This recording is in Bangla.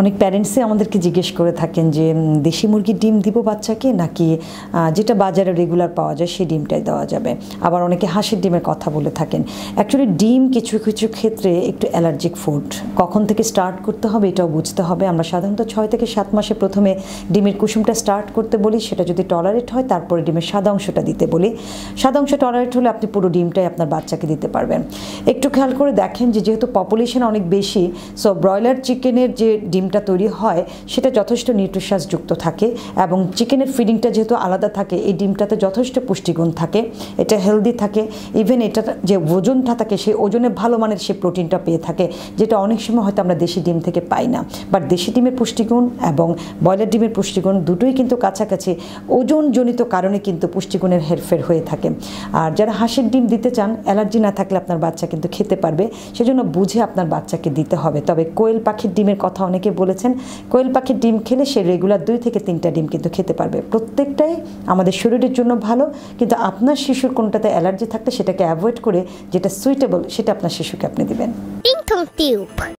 অনেক প্যারেন্টসই আমাদেরকে জিজ্ঞেস করে থাকেন যে দেশি মুরগির ডিম দিব বাচ্চাকে নাকি যেটা বাজারে রেগুলার পাওয়া যায় সেই ডিমটাই দেওয়া যাবে। আবার অনেকে হাঁসের ডিমের কথা বলে থাকেন। অ্যাকচুয়ালি ডিম কিছু কিছু ক্ষেত্রে একটু অ্যালার্জিক ফুড, কখন থেকে স্টার্ট করতে হবে এটাও বুঝতে হবে। আমরা সাধারণত 6 থেকে 7 মাসে প্রথমে ডিমের কুসুমটা স্টার্ট করতে বলি, সেটা যদি টলারেট হয় তারপরে ডিমের সাদা অংশটা দিতে বলি। সাদা অংশ টলারেট হলে আপনি পুরো ডিমটাই আপনার বাচ্চাকে দিতে পারবেন। একটু খেয়াল করে দেখেন যে যেহেতু পপুলেশন অনেক বেশি, সো ব্রয়লার চিকেনের যে ডিমটা তৈরি হয় সেটা যথেষ্ট নিউট্রিশাস যুক্ত থাকে এবং চিকেনের ফিডিংটা যেহেতু আলাদা থাকে এই ডিমটাতে যথেষ্ট পুষ্টিগুণ থাকে, এটা হেলদি থাকে। ইভেন এটা যে ওজনটা থাকে সেই ওজনে ভালো মানের সে প্রোটিনটা পেয়ে থাকে, যেটা অনেক সময় হয়তো আমরা দেশি ডিম থেকে পাই না। বাট দেশি ডিমের পুষ্টিগুণ এবং ব্রয়লার ডিমের পুষ্টিগুণ দুটোই কিন্তু কাছাকাছি, ওজনজনিত কারণে কিন্তু পুষ্টিগুণের হেরফের হয়ে থাকে। আর যারা হাঁসের ডিম দিতে চান, অ্যালার্জি না থাকলে আপনার বাচ্চা কিন্তু খেতে পারবে, সেজন্য বুঝে আপনার বাচ্চাকে দিতে হবে। তবে কোয়েল পাখির ডিমের কথা অনেকে বলেছেন, কোয়েল পাখির ডিম খেলে সে রেগুলার 2 থেকে 3টা ডিম কিন্তু খেতে পারবে। প্রত্যেকটাই আমাদের শরীরের জন্য ভালো, কিন্তু আপনার শিশুর কোনটাতে অ্যালার্জি থাকলে সেটাকে অ্যাভয়েড করে যেটা সুইটেবল সেটা আপনার শিশুকে আপনি দিবেন।